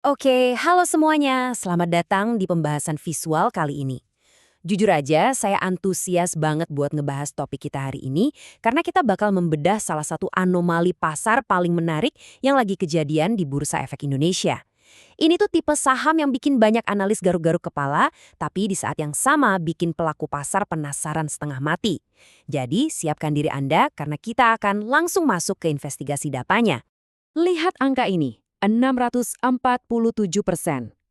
Oke, halo semuanya. Selamat datang di pembahasan visual kali ini. Jujur aja, saya antusias banget buat ngebahas topik kita hari ini karena kita bakal membedah salah satu anomali pasar paling menarik yang lagi kejadian di Bursa Efek Indonesia. Ini tuh tipe saham yang bikin banyak analis garuk-garuk kepala, tapi di saat yang sama bikin pelaku pasar penasaran setengah mati. Jadi, siapkan diri Anda karena kita akan langsung masuk ke investigasi datanya. Lihat angka ini, 647%.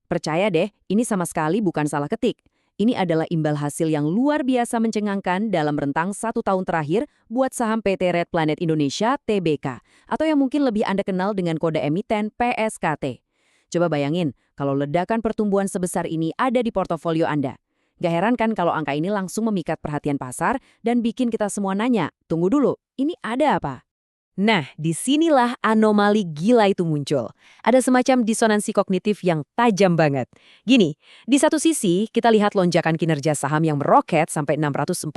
Percaya deh, ini sama sekali bukan salah ketik. Ini adalah imbal hasil yang luar biasa mencengangkan dalam rentang 1 tahun terakhir buat saham PT Red Planet Indonesia (TBK), atau yang mungkin lebih Anda kenal dengan kode emiten PSKT. Coba bayangin, kalau ledakan pertumbuhan sebesar ini ada di portofolio Anda. Gak heran kan kalau angka ini langsung memikat perhatian pasar dan bikin kita semua nanya, tunggu dulu, ini ada apa? Nah, disinilah anomali gila itu muncul. Ada semacam disonansi kognitif yang tajam banget. Gini, di satu sisi kita lihat lonjakan kinerja saham yang meroket sampai 647%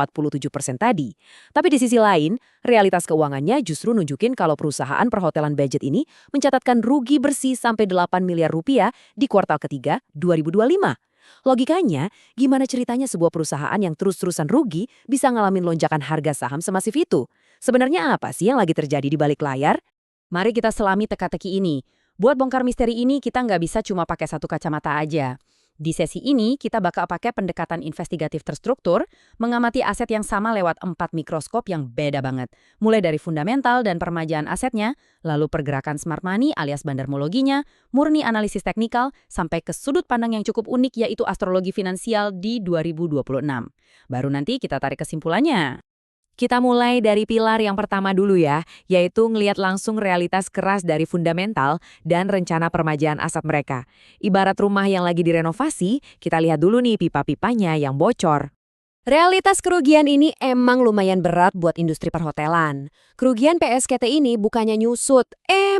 tadi. Tapi di sisi lain, realitas keuangannya justru nunjukin kalau perusahaan perhotelan budget ini mencatatkan rugi bersih sampai 8 miliar rupiah di kuartal ketiga 2025. Logikanya, gimana ceritanya sebuah perusahaan yang terus-terusan rugi bisa ngalamin lonjakan harga saham semasif itu? Sebenarnya apa sih yang lagi terjadi di balik layar? Mari kita selami teka-teki ini. Buat bongkar misteri ini, kita nggak bisa cuma pakai satu kacamata aja. Di sesi ini, kita bakal pakai pendekatan investigatif terstruktur, mengamati aset yang sama lewat 4 mikroskop yang beda banget. Mulai dari fundamental dan permajaan asetnya, lalu pergerakan smart money alias bandarmologinya, murni analisis teknikal, sampai ke sudut pandang yang cukup unik yaitu astrologi finansial di 2026. Baru nanti kita tarik kesimpulannya. Kita mulai dari pilar yang pertama dulu ya, yaitu ngelihat langsung realitas keras dari fundamental dan rencana permajaan aset mereka. Ibarat rumah yang lagi direnovasi, kita lihat dulu nih pipa-pipanya yang bocor. Realitas kerugian ini emang lumayan berat buat industri perhotelan. Kerugian PSKT ini bukannya nyusut,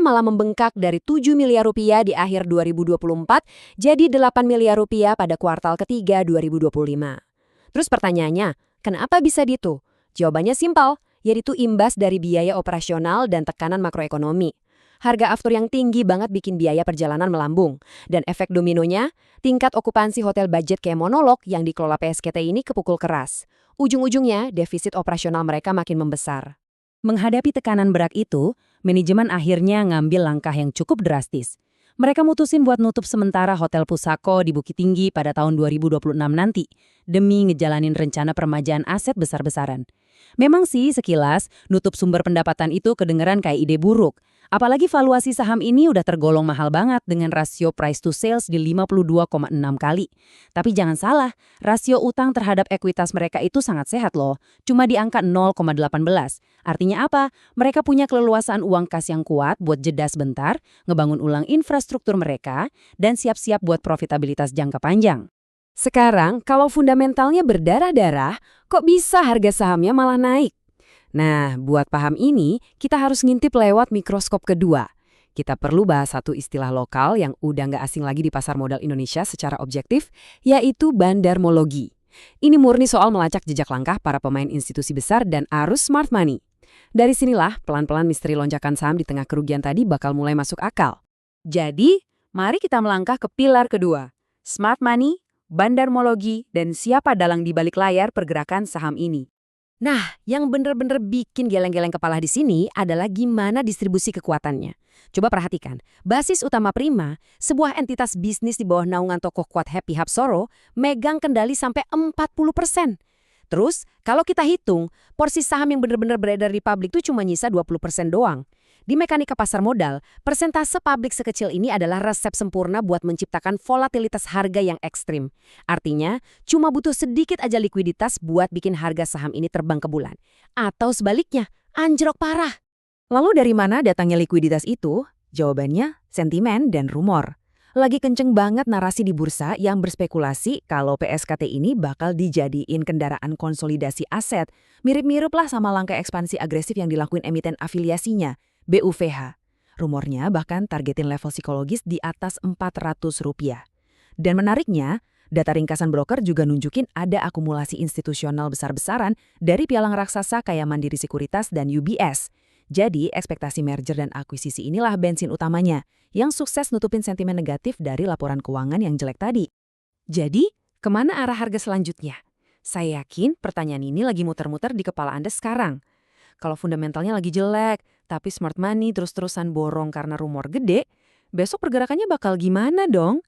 malah membengkak dari 7 miliar rupiah di akhir 2024 jadi 8 miliar rupiah pada kuartal ketiga 2025. Terus pertanyaannya, kenapa bisa gitu? Jawabannya simpel, yaitu imbas dari biaya operasional dan tekanan makroekonomi. Harga aftur yang tinggi banget bikin biaya perjalanan melambung. Dan efek dominonya, tingkat okupansi hotel budget kayak Monolog yang dikelola PSKT ini kepukul keras. Ujung-ujungnya, defisit operasional mereka makin membesar. Menghadapi tekanan berat itu, manajemen akhirnya ngambil langkah yang cukup drastis. Mereka mutusin buat nutup sementara Hotel Pusako di Bukit Tinggi pada tahun 2026 nanti, demi ngejalanin rencana permajaan aset besar-besaran. Memang sih sekilas, nutup sumber pendapatan itu kedengeran kayak ide buruk. Apalagi valuasi saham ini udah tergolong mahal banget dengan rasio price to sales di 52,6 kali. Tapi jangan salah, rasio utang terhadap ekuitas mereka itu sangat sehat loh. Cuma di angka 0,18. Artinya apa? Mereka punya keleluasaan uang kas yang kuat buat jeda sebentar, ngebangun ulang infrastruktur mereka, dan siap-siap buat profitabilitas jangka panjang. Sekarang, kalau fundamentalnya berdarah-darah, kok bisa harga sahamnya malah naik? Nah, buat paham ini, kita harus ngintip lewat mikroskop kedua. Kita perlu bahas satu istilah lokal yang udah nggak asing lagi di pasar modal Indonesia secara objektif, yaitu bandarmologi. Ini murni soal melacak jejak langkah para pemain institusi besar dan arus smart money. Dari sinilah, pelan-pelan misteri lonjakan saham di tengah kerugian tadi bakal mulai masuk akal. Jadi, mari kita melangkah ke pilar kedua, smart money, bandarmologi, dan siapa dalang di balik layar pergerakan saham ini. Nah, yang bener-bener bikin geleng-geleng kepala di sini adalah gimana distribusi kekuatannya. Coba perhatikan, basis utama Prima, sebuah entitas bisnis di bawah naungan tokoh kuat Happy Hapsoro, megang kendali sampai 40%. Terus, kalau kita hitung, porsi saham yang bener-bener beredar di publik itu cuma nyisa 20% doang. Di mekanika pasar modal, persentase publik sekecil ini adalah resep sempurna buat menciptakan volatilitas harga yang ekstrim. Artinya, cuma butuh sedikit aja likuiditas buat bikin harga saham ini terbang ke bulan. Atau sebaliknya, anjlok parah. Lalu dari mana datangnya likuiditas itu? Jawabannya, sentimen dan rumor. Lagi kenceng banget narasi di bursa yang berspekulasi kalau PSKT ini bakal dijadiin kendaraan konsolidasi aset. Mirip-mirip lah sama langkah ekspansi agresif yang dilakuin emiten afiliasinya, BUVH. Rumornya bahkan targetin level psikologis di atas Rp400. Dan menariknya, data ringkasan broker juga nunjukin ada akumulasi institusional besar-besaran dari pialang raksasa kayak Mandiri Sekuritas dan UBS. Jadi, ekspektasi merger dan akuisisi inilah bensin utamanya, yang sukses nutupin sentimen negatif dari laporan keuangan yang jelek tadi. Jadi, kemana arah harga selanjutnya? Saya yakin pertanyaan ini lagi muter-muter di kepala Anda sekarang. Kalau fundamentalnya lagi jelek, tapi smart money terus-terusan borong karena rumor gede, besok pergerakannya bakal gimana dong?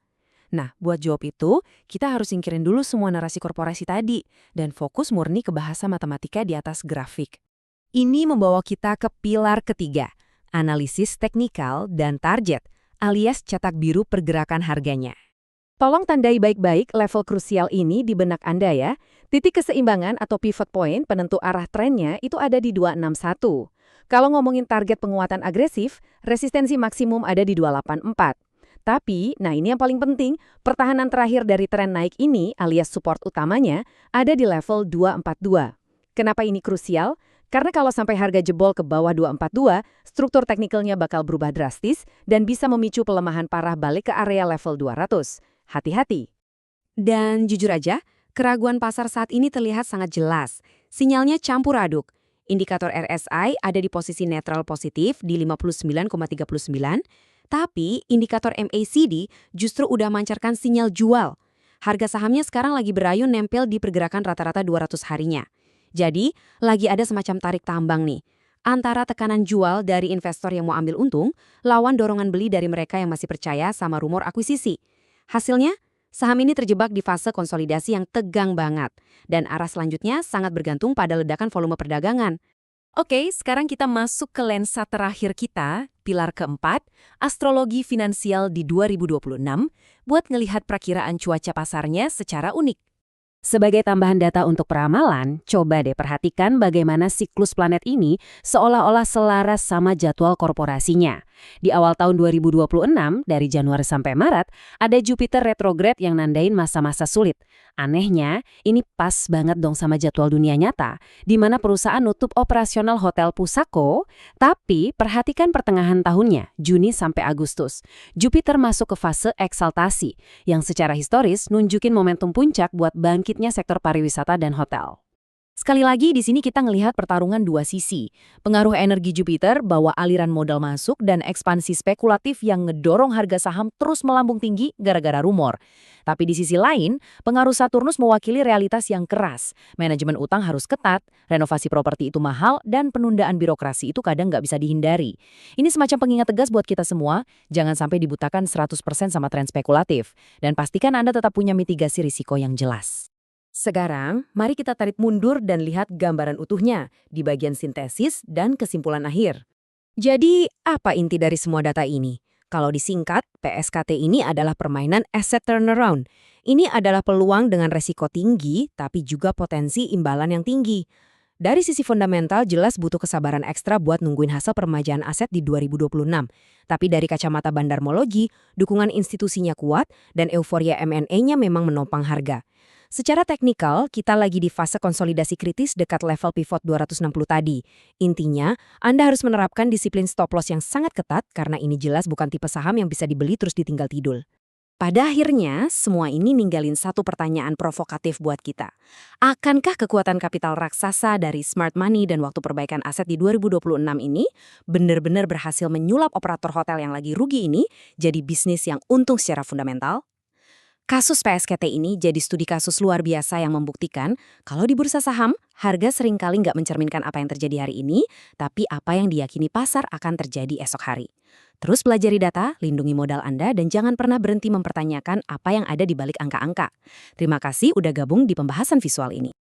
Nah, buat jawab itu, kita harus singkirin dulu semua narasi korporasi tadi dan fokus murni ke bahasa matematika di atas grafik. Ini membawa kita ke pilar ketiga, analisis teknikal dan target, alias cetak biru pergerakan harganya. Tolong tandai baik-baik level krusial ini di benak Anda ya. Titik keseimbangan atau pivot point penentu arah trennya itu ada di 261. Kalau ngomongin target penguatan agresif, resistensi maksimum ada di 284. Tapi, nah ini yang paling penting, pertahanan terakhir dari tren naik ini alias support utamanya ada di level 242. Kenapa ini krusial? Karena kalau sampai harga jebol ke bawah 242, struktur teknikalnya bakal berubah drastis dan bisa memicu pelemahan parah balik ke area level 200. Hati-hati. Dan jujur aja, keraguan pasar saat ini terlihat sangat jelas. Sinyalnya campur aduk. Indikator RSI ada di posisi netral positif di 59,39, tapi indikator MACD justru udah mancarkan sinyal jual. Harga sahamnya sekarang lagi berayun nempel di pergerakan rata-rata 200 harinya. Jadi, lagi ada semacam tarik tambang nih. Antara tekanan jual dari investor yang mau ambil untung, lawan dorongan beli dari mereka yang masih percaya sama rumor akuisisi. Hasilnya, saham ini terjebak di fase konsolidasi yang tegang banget. Dan arah selanjutnya sangat bergantung pada ledakan volume perdagangan. Oke, sekarang kita masuk ke lensa terakhir kita, pilar keempat, astrologi finansial di 2026, buat ngelihat perakiraan cuaca pasarnya secara unik. Sebagai tambahan data untuk peramalan, coba deh perhatikan bagaimana siklus planet ini seolah-olah selaras sama jadwal korporasinya. Di awal tahun 2026, dari Januari sampai Maret, ada Jupiter retrograde yang nandain masa-masa sulit. Anehnya, ini pas banget dong sama jadwal dunia nyata, di mana perusahaan nutup operasional Hotel Pusako, tapi perhatikan pertengahan tahunnya, Juni sampai Agustus. Jupiter masuk ke fase eksaltasi, yang secara historis nunjukin momentum puncak buat bangkitnya sektor pariwisata dan hotel. Sekali lagi, di sini kita ngelihat pertarungan dua sisi. Pengaruh energi Jupiter bawa aliran modal masuk dan ekspansi spekulatif yang ngedorong harga saham terus melambung tinggi gara-gara rumor. Tapi di sisi lain, pengaruh Saturnus mewakili realitas yang keras. Manajemen utang harus ketat, renovasi properti itu mahal, dan penundaan birokrasi itu kadang nggak bisa dihindari. Ini semacam pengingat tegas buat kita semua, jangan sampai dibutakan 100% sama tren spekulatif. Dan pastikan Anda tetap punya mitigasi risiko yang jelas. Sekarang, mari kita tarik mundur dan lihat gambaran utuhnya di bagian sintesis dan kesimpulan akhir. Jadi, apa inti dari semua data ini? Kalau disingkat, PSKT ini adalah permainan asset turnaround. Ini adalah peluang dengan resiko tinggi, tapi juga potensi imbalan yang tinggi. Dari sisi fundamental, jelas butuh kesabaran ekstra buat nungguin hasil permajaan aset di 2026. Tapi dari kacamata bandarmologi, dukungan institusinya kuat dan euforia M&A-nya memang menopang harga. Secara teknikal, kita lagi di fase konsolidasi kritis dekat level pivot 260 tadi. Intinya, Anda harus menerapkan disiplin stop loss yang sangat ketat karena ini jelas bukan tipe saham yang bisa dibeli terus ditinggal tidur. Pada akhirnya, semua ini ninggalin satu pertanyaan provokatif buat kita. Akankah kekuatan kapital raksasa dari smart money dan waktu perbaikan aset di 2026 ini benar-benar berhasil menyulap operator hotel yang lagi rugi ini jadi bisnis yang untung secara fundamental? Kasus PSKT ini jadi studi kasus luar biasa yang membuktikan kalau di bursa saham, harga seringkali nggak mencerminkan apa yang terjadi hari ini, tapi apa yang diyakini pasar akan terjadi esok hari. Terus pelajari data, lindungi modal Anda, dan jangan pernah berhenti mempertanyakan apa yang ada di balik angka-angka. Terima kasih udah gabung di pembahasan visual ini.